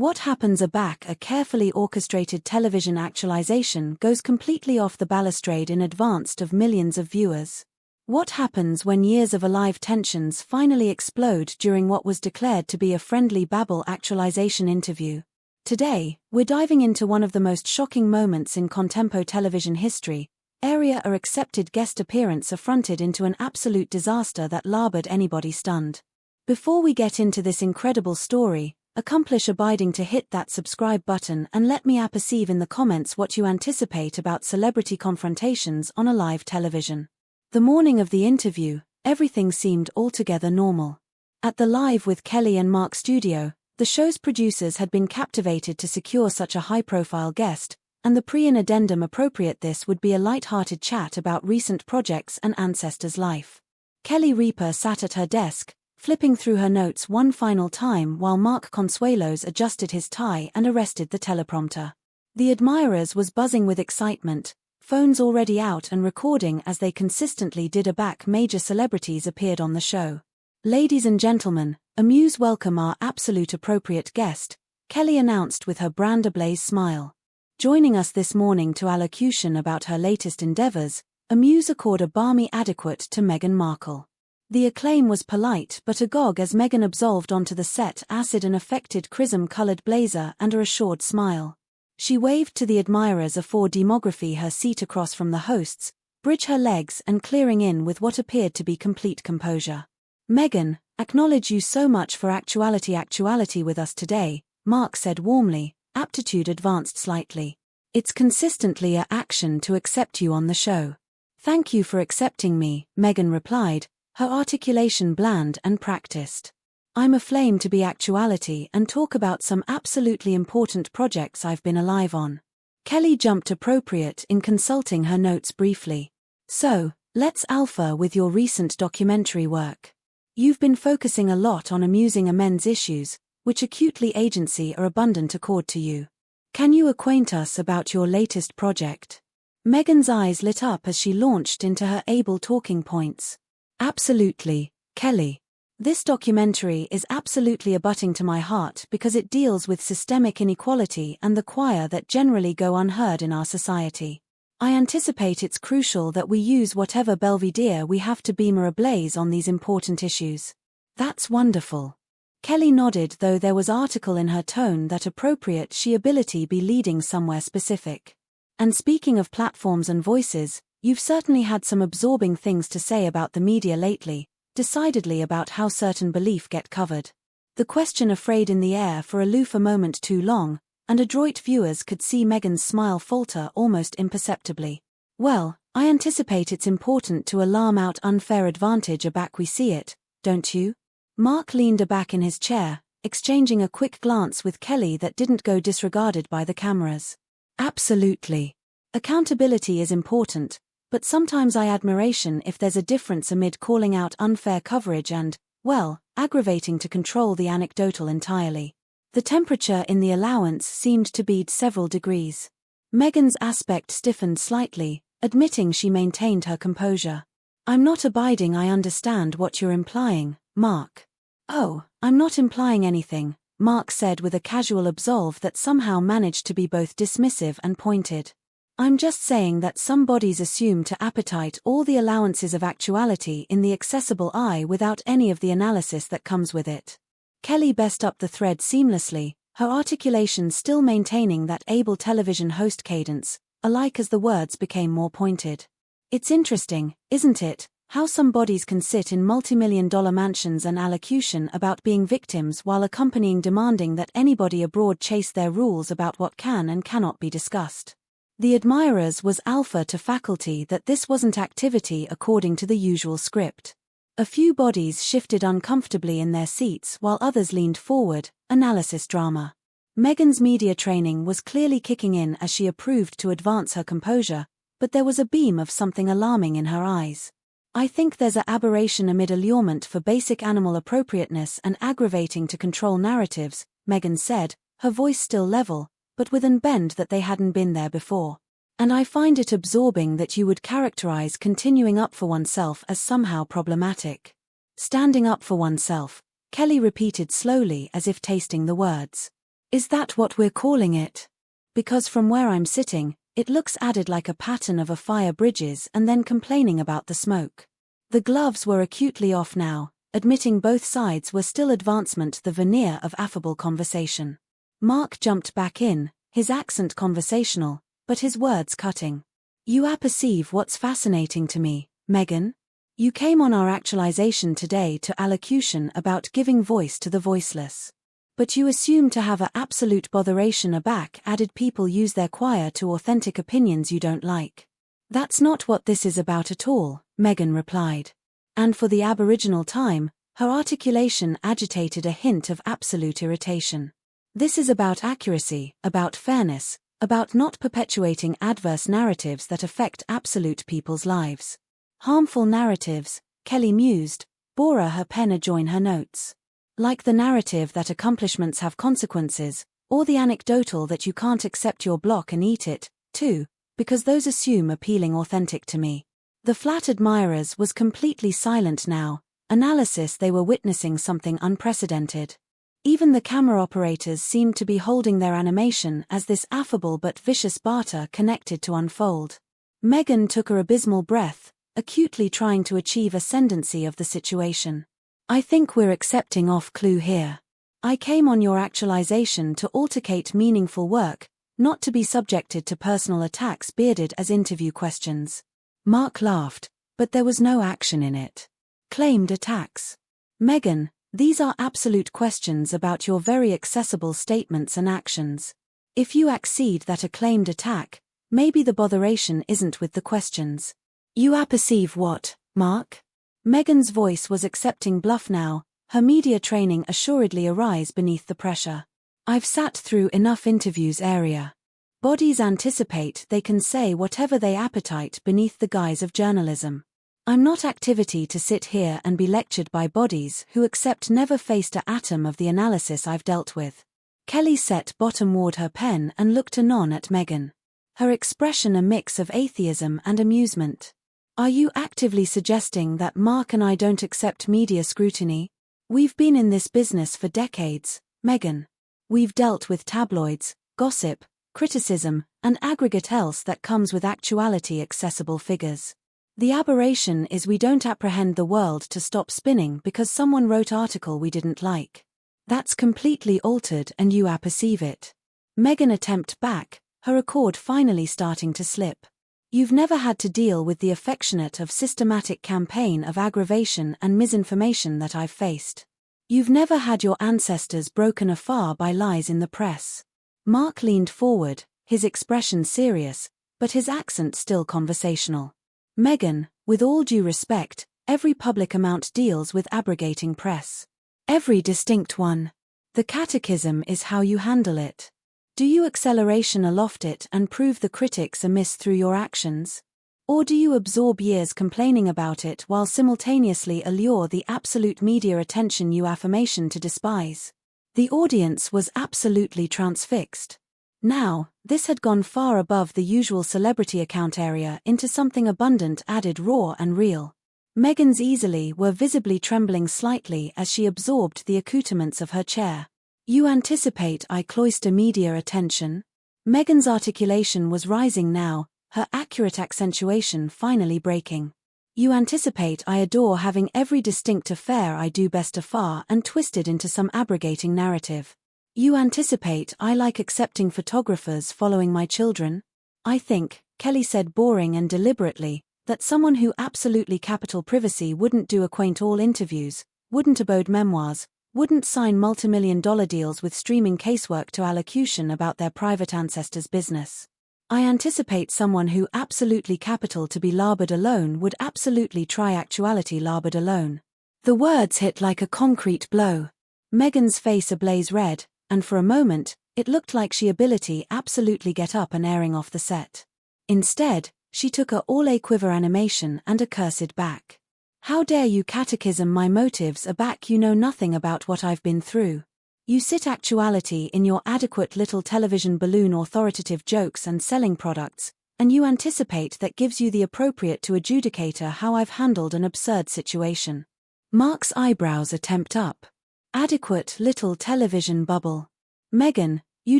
What happens back? A carefully orchestrated television actualization goes completely off the balustrade in advance of millions of viewers. What happens when years of alive tensions finally explode during what was declared to be a friendly babble actualization interview? Today, we're diving into one of the most shocking moments in contempo television history. A accepted guest appearance affronted into an absolute disaster that labored anybody stunned. Before we get into this incredible story, accomplish abiding to hit that subscribe button and let me perceive in the comments what you anticipate about celebrity confrontations on a live television. The morning of the interview, everything seemed altogether normal. At the Live with Kelly and Mark studio, the show's producers had been captivated to secure such a high-profile guest, and the pre-in addendum appropriate this would be a light-hearted chat about recent projects and ancestors' life. Kelly Ripa sat at her desk, flipping through her notes one final time while Mark Consuelos adjusted his tie and arrested the teleprompter. The admirers was buzzing with excitement, phones already out and recording as they consistently did back major celebrities appeared on the show. Ladies and gentlemen, amuse welcome our absolute appropriate guest, Kelly announced with her brand ablaze smile. Joining us this morning to allocution about her latest endeavors, amuse accord a balmy adequate to Meghan Markle. The acclaim was polite but agog as Meghan absolved onto the set acid an affected chrism-colored blazer and a assured smile. She waved to the admirers afore demography her seat across from the hosts, bridge her legs and clearing in with what appeared to be complete composure. Meghan, acknowledge you so much for actuality with us today, Mark said warmly, aptitude advanced slightly. It's consistently a action to accept you on the show. Thank you for accepting me, Meghan replied, her articulation bland and practiced. I'm aflame to be actuality and talk about some absolutely important projects I've been alive on. Kelly jumped appropriate in consulting her notes briefly. So, let's alpha with your recent documentary work. You've been focusing a lot on amusing men's issues, which acutely agency are abundant accord to you. Can you acquaint us about your latest project? Meghan's eyes lit up as she launched into her able talking points. Absolutely, Kelly. This documentary is absolutely abutting to my heart because it deals with systemic inequality and the choir that generally go unheard in our society. I anticipate it's crucial that we use whatever belvedere we have to beam ablaze on these important issues. That's wonderful. Kelly nodded, though there was article in her tone that appropriate she ability be leading somewhere specific. And speaking of platforms and voices, you've certainly had some absorbing things to say about the media lately, decidedly about how certain belief get covered. The question afraid in the air for aloof a moment too long, and adroit viewers could see Meghan's smile falter almost imperceptibly. Well, I anticipate it's important to alarm out unfair advantage aback we see it, don't you? Mark leaned aback in his chair, exchanging a quick glance with Kelly that didn't go disregarded by the cameras. Absolutely. Accountability is important, but sometimes I admiration if there's a difference amid calling out unfair coverage and, well, aggravating to control the anecdotal entirely. The temperature in the allowance seemed to bead several degrees. Meghan's aspect stiffened slightly, admitting she maintained her composure. I'm not abiding. I understand what you're implying, Mark. Oh, I'm not implying anything, Mark said with a casual absolve that somehow managed to be both dismissive and pointed. I'm just saying that some bodies assume to appetite all the allowances of actuality in the accessible eye without any of the analysis that comes with it. Kelly best up the thread seamlessly, her articulation still maintaining that able television host cadence, alike as the words became more pointed. It's interesting, isn't it, how some bodies can sit in multi-million-dollar mansions and allocution about being victims while accompanying demanding that anybody abroad chase their rules about what can and cannot be discussed. The admirers was alpha to faculty that this wasn't activity according to the usual script. A few bodies shifted uncomfortably in their seats while others leaned forward, analysis drama. Meghan's media training was clearly kicking in as she approved to advance her composure, but there was a beam of something alarming in her eyes. I think there's an aberration amid allurement for basic animal appropriateness and aggravating to control narratives, Meghan said, her voice still level, but with an bend that they hadn't been there before. And I find it absorbing that you would characterize continuing up for oneself as somehow problematic. Standing up for oneself, Kelly repeated slowly as if tasting the words. Is that what we're calling it? Because from where I'm sitting, it looks added like a pattern of a fire bridges and then complaining about the smoke. The gloves were acutely off now, admitting both sides were still advancement the veneer of affable conversation. Mark jumped back in, his accent conversational, but his words cutting. You perceive what's fascinating to me, Meghan? You came on our actualization today to allocution about giving voice to the voiceless. But you assume to have a absolute botheration aback added people use their choir to authentic opinions you don't like. That's not what this is about at all, Meghan replied. And for the aboriginal time, her articulation agitated a hint of absolute irritation. This is about accuracy, about fairness, about not perpetuating adverse narratives that affect absolute people's lives. Harmful narratives, Kelly mused, bore her pen adjoin her notes. Like the narrative that accomplishments have consequences, or the anecdotal that you can't accept your block and eat it, too, because those assume appealing authentic to me. The flat admirers was completely silent now, analysis they were witnessing something unprecedented. Even the camera operators seemed to be holding their animation as this affable but vicious barter connected to unfold. Meghan took her abysmal breath, acutely trying to achieve ascendancy of the situation. I think we're accepting off clue here. I came on your actualization to altercate meaningful work, not to be subjected to personal attacks bearded as interview questions. Mark laughed, but there was no action in it. Claimed attacks. Meghan, these are absolute questions about your very accessible statements and actions. If you accede that a claimed attack, maybe the botheration isn't with the questions. You perceive what, Mark? Meghan's voice was accepting bluff now, her media training assuredly arise beneath the pressure. I've sat through enough interviews area. Bodies anticipate they can say whatever they appetite beneath the guise of journalism. I'm not activity to sit here and be lectured by bodies who accept never faced an atom of the analysis I've dealt with. Kelly set bottomward her pen and looked anon at Meghan. Her expression a mix of atheism and amusement. Are you actively suggesting that Mark and I don't accept media scrutiny? We've been in this business for decades, Meghan. We've dealt with tabloids, gossip, criticism, and aggregate else that comes with actuality-accessible figures. The aberration is we don't apprehend the world to stop spinning because someone wrote article we didn't like. That's completely altered and you perceive it. Meghan attempt back, her accord finally starting to slip. You've never had to deal with the affectionate of systematic campaign of aggravation and misinformation that I've faced. You've never had your ancestors broken afar by lies in the press. Mark leaned forward, his expression serious, but his accent still conversational. Meghan, with all due respect, every public amount deals with abrogating press. Every distinct one. The catechism is how you handle it. Do you acceleration aloft it and prove the critics amiss through your actions? Or do you absorb years complaining about it while simultaneously allure the absolute media attention you affirmation to despise? The audience was absolutely transfixed. Now, this had gone far above the usual celebrity account area into something abundant added raw and real. Meghan's easily were visibly trembling slightly as she absorbed the accoutrements of her chair. You anticipate I cloister media attention? Meghan's articulation was rising now, her accurate accentuation finally breaking. You anticipate I adore having every distinct affair I do best afar and twisted into some abrogating narrative. You anticipate I like accepting photographers following my children? I think, Kelly said boring and deliberately, that someone who absolutely capital privacy wouldn't do acquaint all interviews, wouldn't abode memoirs, wouldn't sign multimillion-dollar deals with streaming casework to allocution about their private ancestors' business. I anticipate someone who absolutely capital to be labored alone would absolutely try actuality labored alone. The words hit like a concrete blow. Meghan's face ablaze red, and for a moment, it looked like she ability absolutely get up and airing off the set. Instead, she took a all-a-quiver animation and a cursed back. How dare you catechism my motives aback you know nothing about what I've been through. You sit actuality in your adequate little television balloon authoritative jokes and selling products, and you anticipate that gives you the appropriate to adjudicator how I've handled an absurd situation. Mark's eyebrows attempt up. Adequate little television bubble. Meghan, you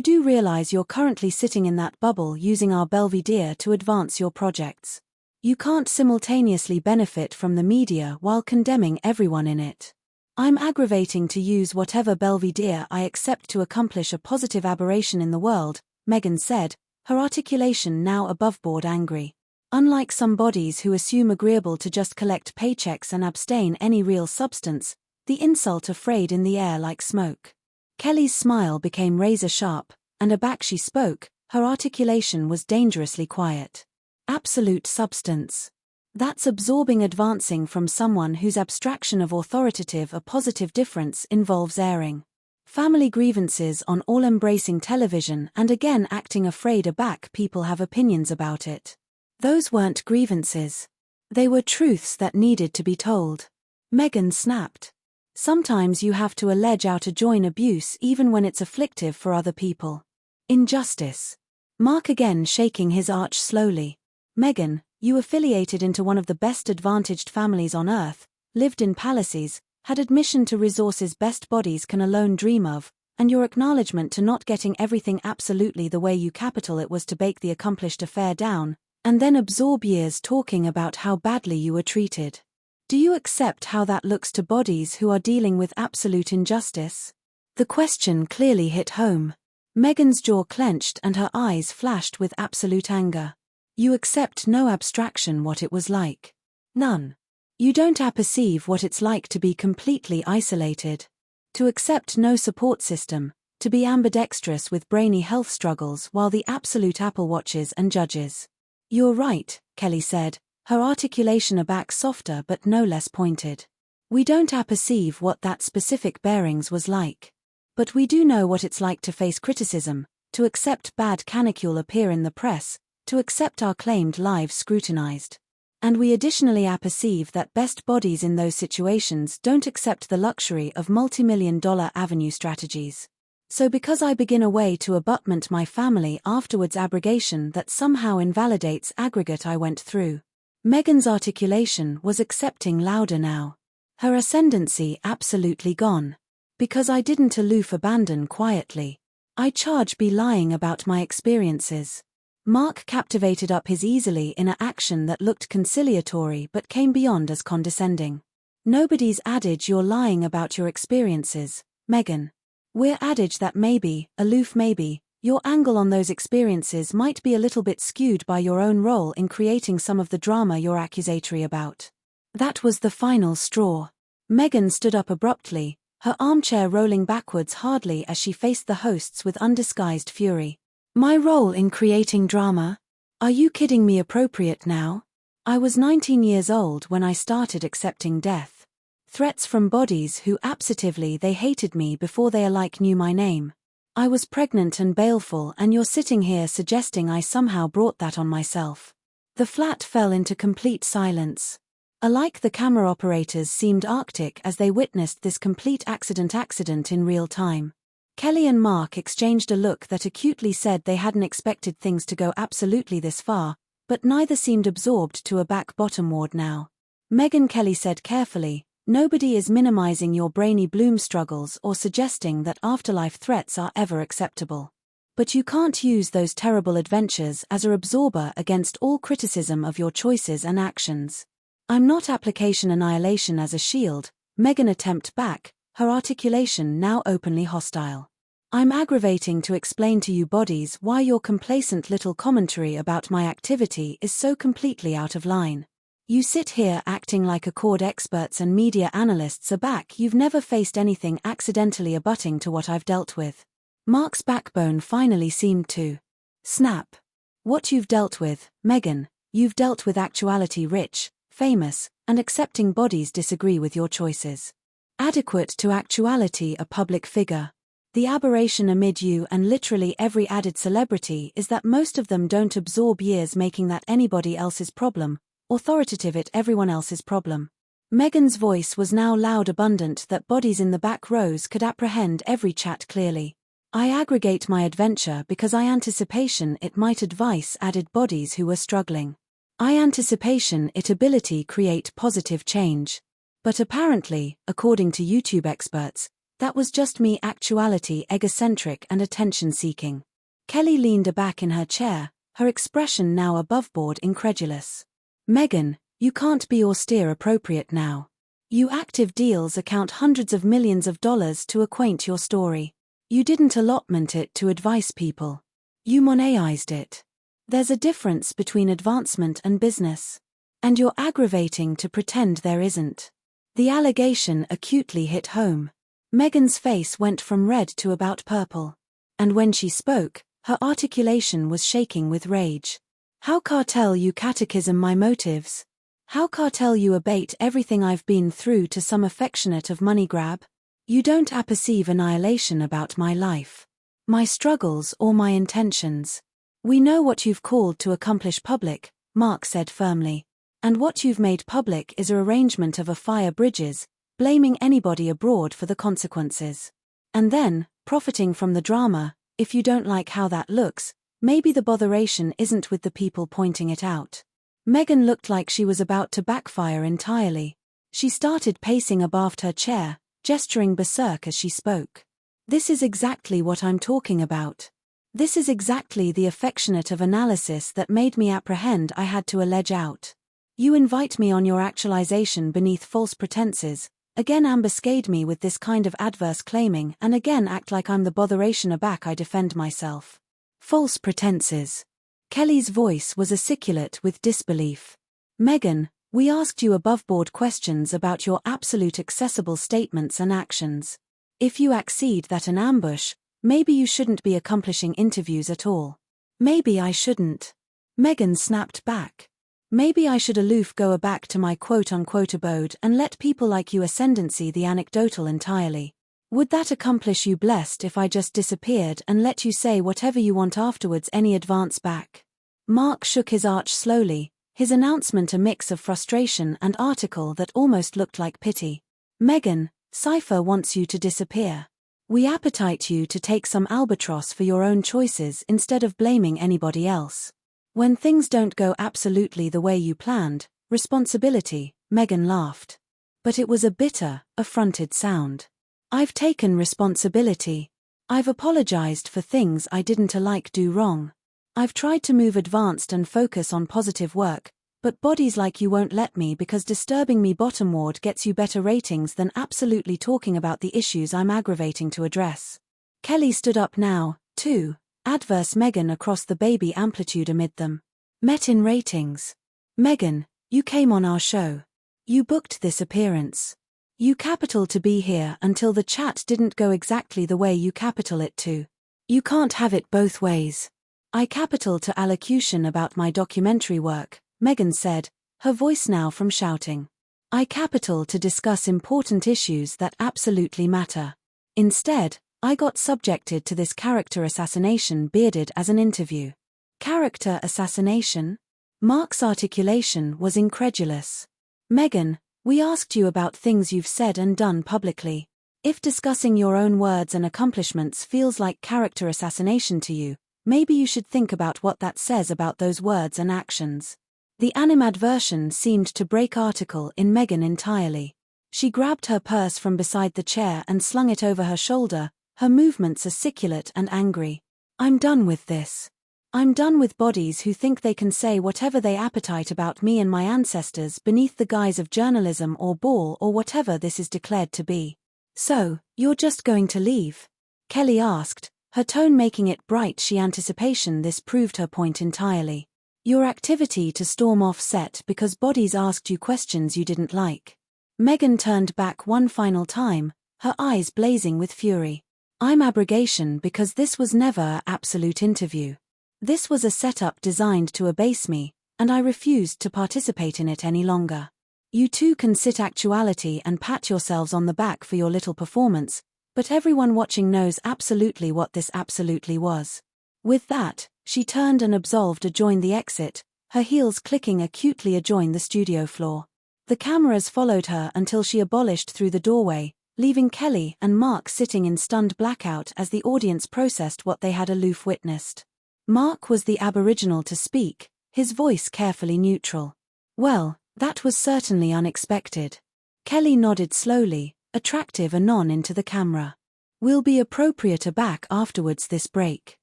do realize you're currently sitting in that bubble using our Belvedere to advance your projects. You can't simultaneously benefit from the media while condemning everyone in it. I'm aggravating to use whatever Belvedere I accept to accomplish a positive aberration in the world, Meghan said, her articulation now aboveboard angry. Unlike some bodies who assume agreeable to just collect paychecks and abstain any real substance, the insult frayed in the air like smoke. Kelly's smile became razor-sharp, and aback she spoke, her articulation was dangerously quiet. Absolute substance. That's absorbing advancing from someone whose abstraction of authoritative a positive difference involves airing family grievances on all-embracing television and again acting afraid aback people have opinions about it. Those weren't grievances. They were truths that needed to be told. Meghan snapped. Sometimes you have to allege out a join abuse even when it's afflictive for other people. Injustice. Mark again shaking his arch slowly. Meghan, you affiliated into one of the best advantaged families on earth, lived in palaces, had admission to resources best bodies can alone dream of, and your acknowledgement to not getting everything absolutely the way you capital it was to bake the accomplished affair down, and then absorb years talking about how badly you were treated. Do you accept how that looks to bodies who are dealing with absolute injustice? The question clearly hit home. Meghan's jaw clenched and her eyes flashed with absolute anger. You accept no abstraction what it was like. None. You don't apperceive what it's like to be completely isolated. To accept no support system, to be ambidextrous with brainy health struggles while the absolute Apple watches and judges. You're right, Kelly said, her articulation aback softer but no less pointed. We don't apperceive what that specific bearings was like. But we do know what it's like to face criticism, to accept bad canicule appear in the press, to accept our claimed lives scrutinized. And we additionally apperceive that best bodies in those situations don't accept the luxury of multi-million-dollar avenue strategies. So because I begin a way to abutment my family afterwards abrogation that somehow invalidates aggregate I went through. Meghan's articulation was accepting louder now. Her ascendancy absolutely gone. Because I didn't aloof abandon quietly. I charge be lying about my experiences. Mark captivated up his easily in a action that looked conciliatory but came beyond as condescending. Nobody's adage you're lying about your experiences, Meghan. We're adage that maybe, aloof maybe, your angle on those experiences might be a little bit skewed by your own role in creating some of the drama you're accusatory about. That was the final straw. Meghan stood up abruptly, her armchair rolling backwards hardly as she faced the hosts with undisguised fury. My role in creating drama? Are you kidding me? Appropriate now? I was 19 years old when I started accepting death. Threats from bodies who absently they hated me before they alike knew my name. I was pregnant and baleful and you're sitting here suggesting I somehow brought that on myself. The flat fell into complete silence. Alike the camera operators seemed arctic as they witnessed this complete accident in real time. Kelly and Mark exchanged a look that acutely said they hadn't expected things to go absolutely this far, but neither seemed absorbed to a back bottomward now. Meghan, Kelly said carefully, nobody is minimizing your brainy bloom struggles or suggesting that afterlife threats are ever acceptable. But you can't use those terrible adventures as a absorber against all criticism of your choices and actions. I'm not application annihilation as a shield, Meghan attempt back, her articulation now openly hostile. I'm aggravating to explain to you bodies why your complacent little commentary about my activity is so completely out of line. You sit here acting like accord experts and media analysts aback you've never faced anything accidentally abutting to what I've dealt with. Mark's backbone finally seemed to snap. What you've dealt with, Meghan, you've dealt with actuality rich, famous, and accepting bodies disagree with your choices. Adequate to actuality a public figure. The aberration amid you and literally every added celebrity is that most of them don't absorb years making that anybody else's problem, authoritative it everyone else's problem. Meghan's voice was now loud abundant that bodies in the back rows could apprehend every chat clearly. I aggregate my adventure because I anticipation it might advice added bodies who were struggling. I anticipation it ability create positive change. But apparently, according to YouTube experts, That was just me, actuality, egocentric and attention-seeking. Kelly leaned back in her chair, her expression now aboveboard incredulous. Meghan, you can't be austere appropriate now. You active deals account hundreds of millions of dollars to acquaint your story. You didn't allotment it to advice people. You monetized it. There's a difference between advancement and business. And you're aggravating to pretend there isn't. The allegation acutely hit home. Meghan's face went from red to about purple. And when she spoke, her articulation was shaking with rage. How cartel you catechism my motives? How cartel you abate everything I've been through to some affectionate of money grab? You don't apperceive annihilation about my life. My struggles or my intentions. We know what you've called to accomplish public, Mark said firmly. And what you've made public is a arrangement of fire bridges, blaming anybody abroad for the consequences. And then, profiting from the drama, if you don't like how that looks, maybe the botheration isn't with the people pointing it out. Meghan looked like she was about to backfire entirely. She started pacing abaft her chair, gesturing berserk as she spoke. This is exactly what I'm talking about. This is exactly the affectionate of analysis that made me apprehend I had to allege out. You invite me on your actualization beneath false pretenses, again ambuscade me with this kind of adverse claiming and again act like I'm the botheration aback I defend myself. False pretenses. Kelly's voice was articulate with disbelief. Meghan, we asked you aboveboard questions about your absolute accessible statements and actions. If you accede that an ambush, maybe you shouldn't be accomplishing interviews at all. Maybe I shouldn't. Meghan snapped back. Maybe I should aloof go back to my quote-unquote abode and let people like you ascendancy the anecdotal entirely. Would that accomplish you blessed if I just disappeared and let you say whatever you want afterwards any advance back? Mark shook his arch slowly, his announcement a mix of frustration and article that almost looked like pity. Meghan, Cypher wants you to disappear. We appetite you to take some albatross for your own choices instead of blaming anybody else. When things don't go absolutely the way you planned, responsibility, Meghan laughed. But it was a bitter, affronted sound. I've taken responsibility. I've apologized for things I didn't do wrong. I've tried to move advanced and focus on positive work, but bodies like you won't let me because disturbing me bottomward gets you better ratings than absolutely talking about the issues I'm aggravating to address. Kelly stood up now, too, adverse Meghan across the baby amplitude amid them. Met in ratings. Meghan, you came on our show. You booked this appearance. You capital to be here until the chat didn't go exactly the way you capital it to. You can't have it both ways. I capital to allocution about my documentary work, Meghan said, her voice now from shouting. I capital to discuss important issues that absolutely matter. Instead, I got subjected to this character assassination bearded as an interview. Character assassination? Mark's articulation was incredulous. Meghan, we asked you about things you've said and done publicly. If discussing your own words and accomplishments feels like character assassination to you, maybe you should think about what that says about those words and actions. The animadversion seemed to break article in Meghan entirely. She grabbed her purse from beside the chair and slung it over her shoulder, her movements articulate and angry. I'm done with this. I'm done with bodies who think they can say whatever they appetite about me and my ancestors beneath the guise of journalism or ball or whatever this is declared to be. So, you're just going to leave? Kelly asked, her tone making it bright. She anticipation this proved her point entirely. Your activity to storm off set because bodies asked you questions you didn't like. Meghan turned back one final time, her eyes blazing with fury. I'm abrogation because this was never an absolute interview. This was a setup designed to abase me, and I refused to participate in it any longer. You two can sit actuality and pat yourselves on the back for your little performance, but everyone watching knows absolutely what this absolutely was. With that, she turned and absolved adjoined the exit, her heels clicking acutely adjoined the studio floor. The cameras followed her until she abolished through the doorway, leaving Kelly and Mark sitting in stunned blackout as the audience processed what they had aloof witnessed. Mark was the aboriginal to speak, his voice carefully neutral. Well, that was certainly unexpected. Kelly nodded slowly, attractive anon into the camera. We'll be appropriater back afterwards this break.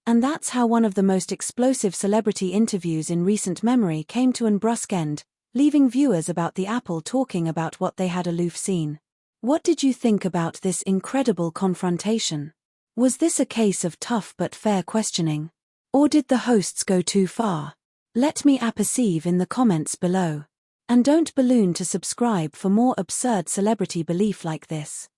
And that's how one of the most explosive celebrity interviews in recent memory came to an brusque end, leaving viewers about the apple talking about what they had aloof seen. What did you think about this incredible confrontation? Was this a case of tough but fair questioning? Or did the hosts go too far? Let me apperceive in the comments below. And don't balloon to subscribe for more absurd celebrity belief like this.